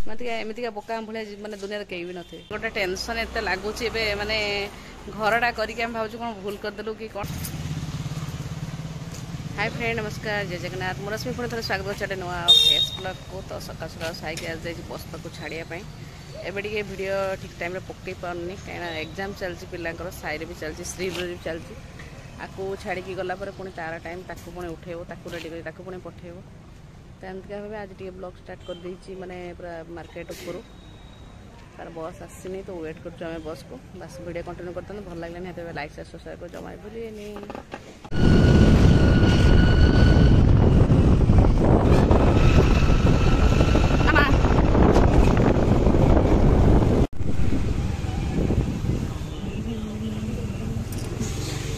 मत एमतीका बोका भाई मैंने दुनिया कहीं भी नथे गोटे टेंशन एत लगुच माने घरटा करके भावुँ कौन भूल करदेलु कि कौन। हाय फ्रेंड नमस्कार जय जगन्नाथ मोर रश्मि पुणी थे स्वागत अच्छे नुआ फेस ब्लॉग को। तो सका सका साइक आज जाइए बस पाक छाड़ापी एवं टे भिड ठीक टाइम पकई पारनी कहीं एग्जाम चलती पिलांकर साइड भी चलती श्री भी चलती आपको छाड़ी गलापर पुणी तार टाइम ताकू पुणी उठेब ताकू रेडी कर पुणी पठेब। तो एमती भाव आज टे ब्लॉग स्टार्ट कर देची माने पूरा मार्केट ऊपर तार बस आसनी तो वेट कर बस को बस वीडियो कंटिन्यू करते भल लगे लाइक सब्सक्राइब कर जमा भूलिए।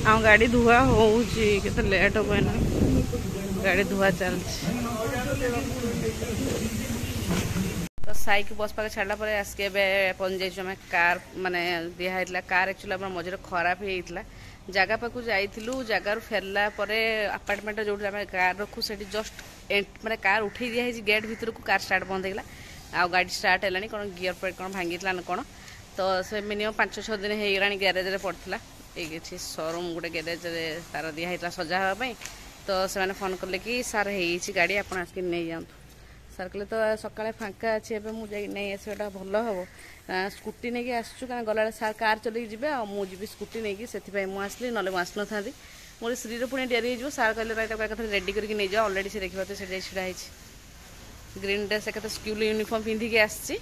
आम गाड़ी धुआ होते लेट हो ना गाड़ी धुआ चलती तो साइक बस पाखे छाड़ा पर आसके पहुँच जाइए कार माने दिखाई कार एक्चुअली आम मझे खराब होता जगह पाक जाइलु जगार फेरला आपार्टमेंट जो कार रखू से जस्ट माने कार उठे दिखाई गेट भीतर को कार स्टार्ट बंद होगा आ गाड़ी स्टार्ट है कौन गियर पेड कौन भांगी कौन तो से मिनिमम 5-6 दिन होगा ग्यारेज पड़ता ये शोरूम गोटे ग्यारेज तार दिखाई सजा हाँपाई तो से फोन कले कि सार हो गाड़ी आप नहीं जातु सार कहले तो सकाଳେ फांका अच्छे मुझे नहीं आसवाटा भल हम स्कूटी नहीं आसचु क्या गला सार कार चलिए जी मुझे स्कूटी नहीं से मुझे ना आस ना था मोर श्री पुणी डेरी हो सार कहले रेडी करके नहीं जाओ अलरेडी से देखा तो ढड़ा ग्रीन ड्रेस एक स्कूल यूनिफॉर्म पिंधिकी आसी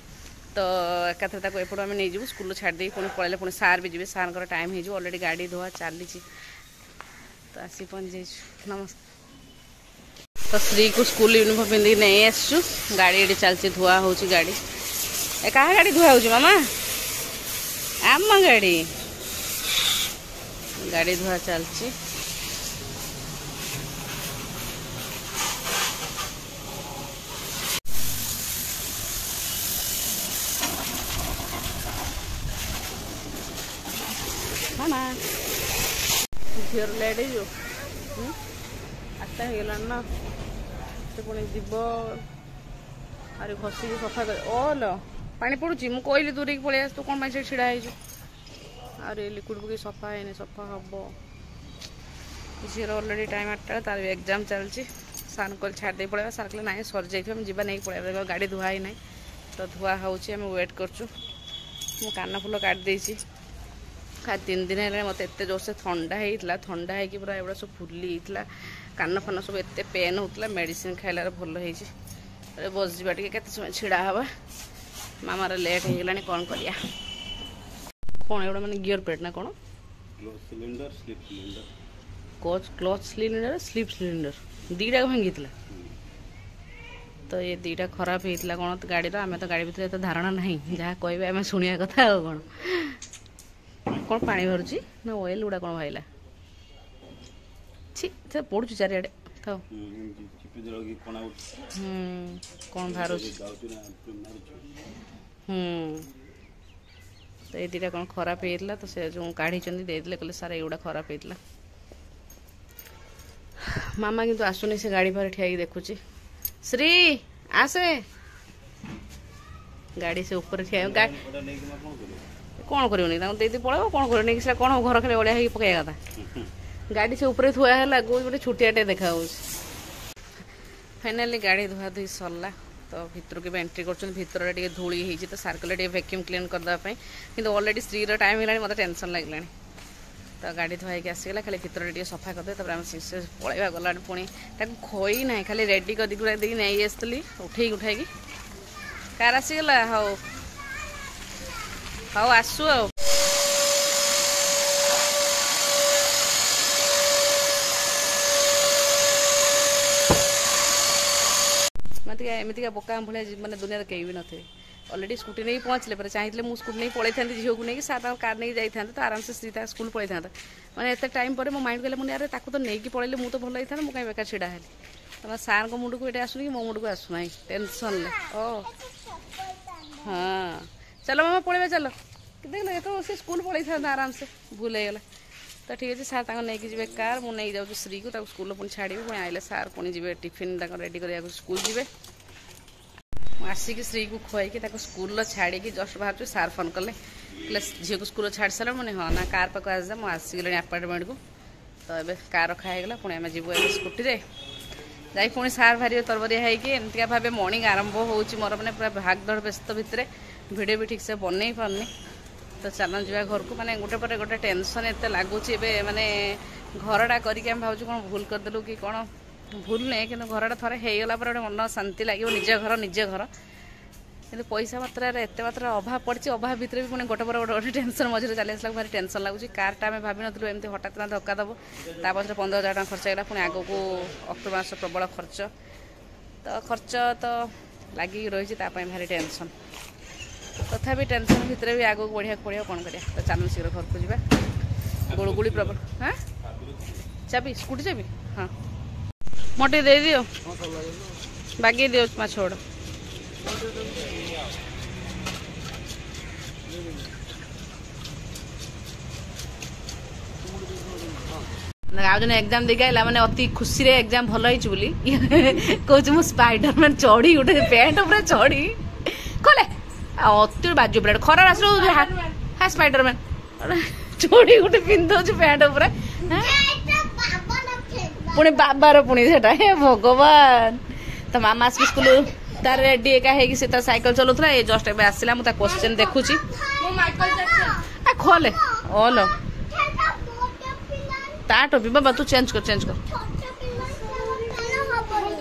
तो एकाथर एपटू आम नहीं स्कूल छाड़ी पुणी पलैले पुणी सार भी जी सार टाइम हो अलरेडी गाड़ी धुआ चली तो आसी पहुँच जाइए नमस्कार। तो श्री को स्कूल यूनिफॉर्म पिंधि नहीं आसचु गाड़ी ये चलती धुआ हो गाड़ी क्या गाड़ी धुआ हो मामा आम गाड़ी गाड़ी धुआ चलती मामा झीर लेट हो 8टा हो ना से पुणी जीव अरे घसिकी सफा कर ओल पानी पड़ुची मुझे कहली दूर की पलि आस तू कौन से छिड़ा अरे लिक्विड पकई सफा है सफा हम झीर अलरेडी टाइम 8टा तार एग्जाम चलती सार को छाड़ी पड़ेगा सार कहले ना सर जाइए जीवा नहीं पड़ेगा गाड़ी धुआ ही ना तो धुआ होमें वेट करचु मु कान फुल काट देची 3 दिन है मत एत जोर से थंडा थंडा है पूरा एगुड़ा सब फुली कान फान सब एत पेन होता मेडिसिन खाइलार भल हो बस जा के समय छिड़ा हवा मामार लेट होगा कौन करिया कौन एगुड़ा माने गियर पेड ना कौन क्लच सिलिंडर स्लीप सिलिंडर दीटा भांगी तो ये दीटा खराब होता कौन गाड़ी आम तो गाड़ी भर धारणा ना जहाँ कह आम शुणा कथा कौन कौन पानी भरुची ना ऑयल गुड़ा कौन भाईला छी से पड़ुची चारिआडे था कौन बाहर तो ये दीटा कौन खराब होता तो से जो काढ़ी कहले सारा एगुड़ा खराब होता मामा किंतु आसुनी से गाड़ी पारे ठिया देखुची श्री आसे गाड़ी से ऊपर ठिया कौन कर पड़ो कौन कर कौन घर खाली ओलिया पकड़ा था गाड़ी से ऊपर थुआ है गोटे छुटियाटे देखा फाइनाली गाड़ी धुआ धुई सरला तो भितर के एंट्री कर धूली होती तो सार कले वैक्यूम क्लीन करदेवाई कि अलरेडी स्त्री टाइम है मतलब टेंशन लगे तो गाड़ी धुआई आसगला खाली भितर सफा करदे पलैया गला पुणी खोई ना खाली रेडी कर नहीं आसती उठे उठाई कार आसीगला हाउ हाउ आसु मत एमतीका बोका भाई मैंने दुनिया कहीं भी नथे अलरेडी स्कूटी नहीं पहुँचले पर चाहिए मुझे स्कूटी नहीं पलि था झील को नहीं सार कार नहीं जाता तो आराम से श्री स्कूल पलि था मैंने एत टाइम पर मो माइंड कहले मुझे अरे ताको तो नहीं पलैले मुझे तो भल होता मुझे कहीं बेकार छिड़ा है तो सार को मुंड को ये आसुनी कि मो मुंड को आसुना टेंशन ओ हाँ चलो मामा पलैया चलो देख लो तो से स्कूल पलि था आराम से भूल होगा तो ठीक अच्छे सार नहीं जी कार मुझे नहीं जाऊँ श्री को स्कूल पुणी छाड़ी पुणी आइले सार पुणी जी टिफिन रेडी कर स्कूल जी आसिक श्री को खुआई स्कूल छाड़ी जस्ट बाहर सार फोन कले झील को स्कूल छाड़ सारा मुझे हाँ ना कार पाक आस मुझे आसगली आपार्टमेंट को तो ये कार रखागला पुणी आम जीव स्कूटी रे जा पुणी सार भारी तरबरिया होमती भाव मर्णिंग आरंभ हो मोर मैंने पूरा भागदड़ व्यस्त भितर भिडियो भी ठीक से बनई पारनी तो चलन जा घर को मैंने गोटे पर गोटे टेंशन एत लगुच माने घरटा करके भावुँ कौन भूल करदेलु कि कौन भूल नहीं कि घरटा थोड़े होगला पर गोटे मन शांति लगे निज घर कि पैसा मात्रा एत मात्रा अभाव पड़ी अभाव भितर भी पुणी गोटे पर गोटे टेंशन मझे चली आसला भारी टेंशन लगुच कारटा आम भाव नु एमती हठात ना धक्का दब तापरे 15,000 टका खर्च होगा पुणी आग को अक्टोबर मास प्रबल खर्च तो लगिक रही भारी टेंशन तथापि टेंशन भितर भी आग बढ़िया पड़ा कौन करिया तो चलन शीघ्र घर को जा गुड़गुड़ी प्रबल हाँ चाबी स्कूटी चाबी हाँ मोटे दे दियो बागे दियो माछ छोड़ आज एग्जाम देखा है मैंने अति खुशी रे एग्जाम भल होली कौच मु स्पाइडरमैन चढ़ी गोटे पैंट पूरा चढ़ी कले अति बाजू पड़ा खरा आस हाँ स्पाइडरमैन चढ़ी गोटे पिंधु पैंट पूरा पुणी बाबार पुणी सेटा हे भगवान तो मामा स्कूल तार रेडी एका है से तार साइकिल चलाउला ये जस्ट एबे आसिला मु ता क्वेश्चन देखुची आ खोले ओलो ता टोपी बाबा तू चेंज कर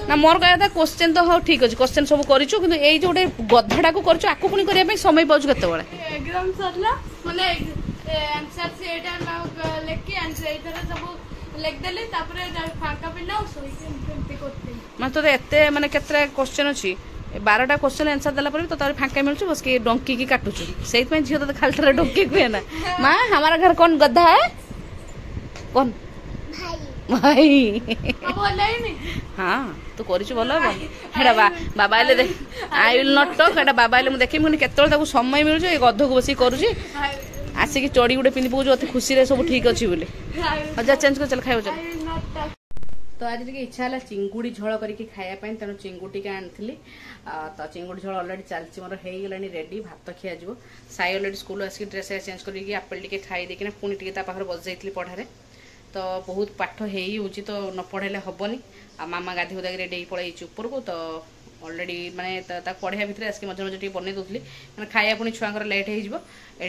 ना मोर कहया था क्वेश्चन तो हो ठीक अछि क्वेश्चन सब करिछु किंतु एई जोटे गधडा को करिछु आकु पुनी करिया पे समय पाउछु कते बळे एग्जाम सरला माने आंसर से एटा ना लेके आंसर इधर सब लिख देले तापरे फाका पिना सोई केमते करते मैं तो एते माने केतरा क्वेश्चन अछि 12टा क्वेश्चन आंसर देला पर तो तार फाका मिलछु बस के डोंकी की काटुछु सेई पे झियो तो खालतरा डोंकी कुए ना मां हमारा घर कौन गधा है कौन भाई बोला ही नहीं हाँ तू करिछु भलो हेडा बाबा ले देख आई विल नॉट टॉक हेडा बाबा ले मु देखि मुनी केतल ताको समय मिलुछ ए गध को बसी करूची आसी की चोड़ी गुटे पिनि पउछ अति खुशी रे सब ठीक अछि बोले अच्छा चेंज कर चल खाइबो चल तो आज टिके इच्छा है चिंगुड़ी झोल करके खाया तेणु चिंगुड़ी के आनी तो चिंगुड़ी झोल अलरेडी चलती मोर हो गला रेडी भात खिया जा साई अलरेडी स्कूल आसिक ड्रेस चेंज करके आपेल टे खाई देकिना पुणी टे बस जाइली पढ़ारे तो बहुत पाठ हो तो न पढ़ाइले हेनी आ मामा गाधी उदा रेडी पड़े ऊपर को तो अलरेडी माने पढ़ाया भितर आसिक मझे मझे बन दूसरी मैंने खाया पुणी छुआर लेट हो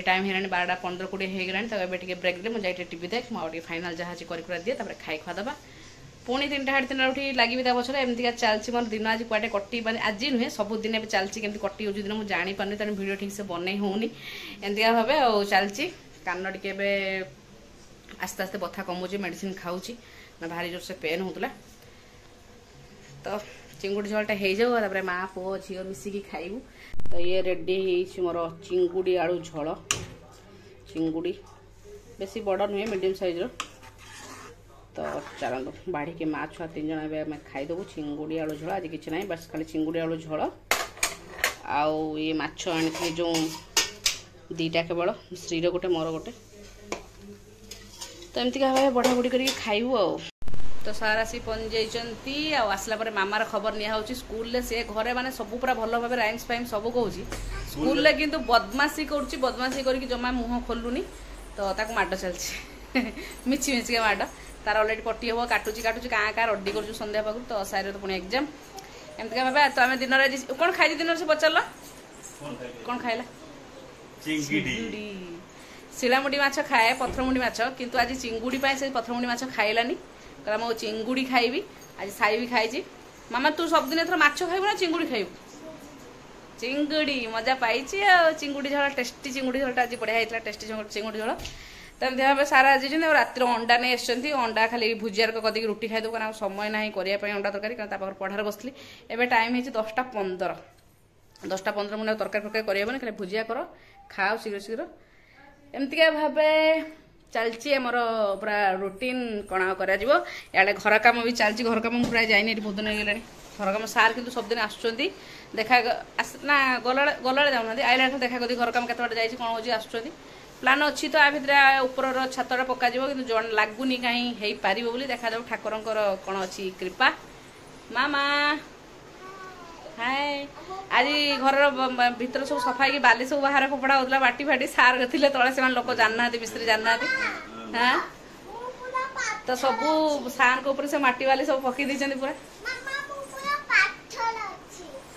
टाइम है 12:15-20 होगलानी तो ये ब्रेक दे मुझे टीवी देख मुझे फाइनाल जहाँ कर दिए खाई खुआ दबा पुणी 3:30 उठी लगी पछे एमती चलती मोर दिन आज कटे कटी माने आज नुहे सबुदिन चलती केमती कटी हो दिन मुझे जापारे तेणु भिडियो ठीक से बनई होनी एमती भाव आ चलती कान टे आस्ते आस्ते बथा कमुची मेडिसिन खाऊची ना भारी जोर से पेन होता तो चिंगुड़ी झोलटा हो जाऊ माँ पुओ झील मिसिकी खाइबू तो ये रेडी मोर चिंगुड़ी आलू झोल चिंगुड़ी बेसी बड़ नुहे मीडियम साइज तो चलो बाढ़ी के माँ छुआ 3 जन आम खाईदेबू चिंगुड़ी आलू झोल आज किसी ना बस खाली चिंगुड़ी आलू झोल आउ ये माछ आनी जो 2टा केवल श्रीर गोटे मोर गोटे तो एमती भाव बढ़ा बुढ़ी करके खाइबू आ तो सार आसी पहुँच आसला पर मामार खबर निया स्कूल सी घरे माने सब पूरा भल भाव राइम्स फाइम्स सब कहूँ स्कूल में किंतु बदमाशी कर बदमाशी करके जमा मुह खोलुनी तो ताको माड चलती मिची मिचिका माड तार अलरेडी पट्टी हम काटुची काटुची क्या क्या रडी कर सन्ध्या पाखु तो सारे तो पुणी एग्जाम एमती भाव तो आम दिन कौन खाई दिन से पचार कौन खाइला चिंगुड़ी शिलामुड़ी माछ खाए पथरमुड़ी माछ किंतु आज चिंगुड़ी से पथरमुड़ी माछ खाइलानी कहला मो चिंगुड़ी खाइबी आज साई भी खाई मामा तू सब दिन एथर माछ खाइबू ना चिंगुड़ी खाइबू चिंगुड़ी मजा पाई चिंगुड़ी झोल टेस्टी चिंगुड़ी झोलटा आज बढ़िया होता टेस्टी चिंगुड़ी झोल तो एमती भाव सारा आज रातिर अंडा नहीं आसछंती अंडा खाली भुजियार कदी रुटी खाइदेबू कारण समय ना करने अंडा तरकारी कारण पढ़ार बसली एवं टाइम है 10:15 मुझे तरकारी फरकारी कर खाली भुजिया कर खाओ शीघ्र शीघ्र एमती भाव चलती आमर पूरा रुटीन कण कर घर कम भी चलती घर कम पूरा जाइए बहुत दिन हो गलानी घर कम सार कि सब दिन आसुँच देखा ना गला जाऊना आइला देखा कर घर कम केत बाटे जाइए कौन हो आसुँच प्लान अच्छी तो आ भितर ऊपर छतटा पक कि लगुनि कहीं पार देखा ठाकुर कौन अच्छी कृपा मामा हाय आज घर भीतर सब सफाई की बाली सब बाहर फोपड़ा होता बाटी फाटी सार थे तले से लोक जानना मिस्त्री जानना हाँ तो सबू सार के ऊपर से माटी वाली सब पकई देते पूरा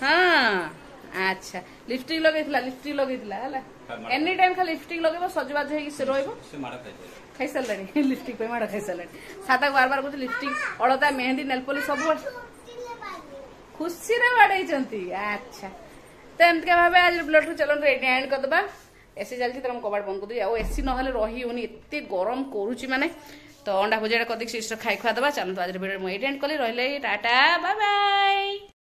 हाँ अच्छा लिपस्टिक लगे एनी टाइम खाली लिपस्टिक लगे सजबाज खाई सारे लिपस्टिक पे माड़ खाई सारे सादा बार बार कहते लिपस्टिक अलता मेहंदी नेलपली सब खुशी रे बाड़े अच्छा तो एमती भाव आज ब्लड चलो एटी एंड करदे एसी चलती तो कबाट बंद कर एसी ना रही होनी एत गरम करुच्ची माने तो अंडा भुजिया कर सिस्टर खाई खुआ दबा चलते आज वीडियो मुझे एंड कली रही टाटा बाय बाय।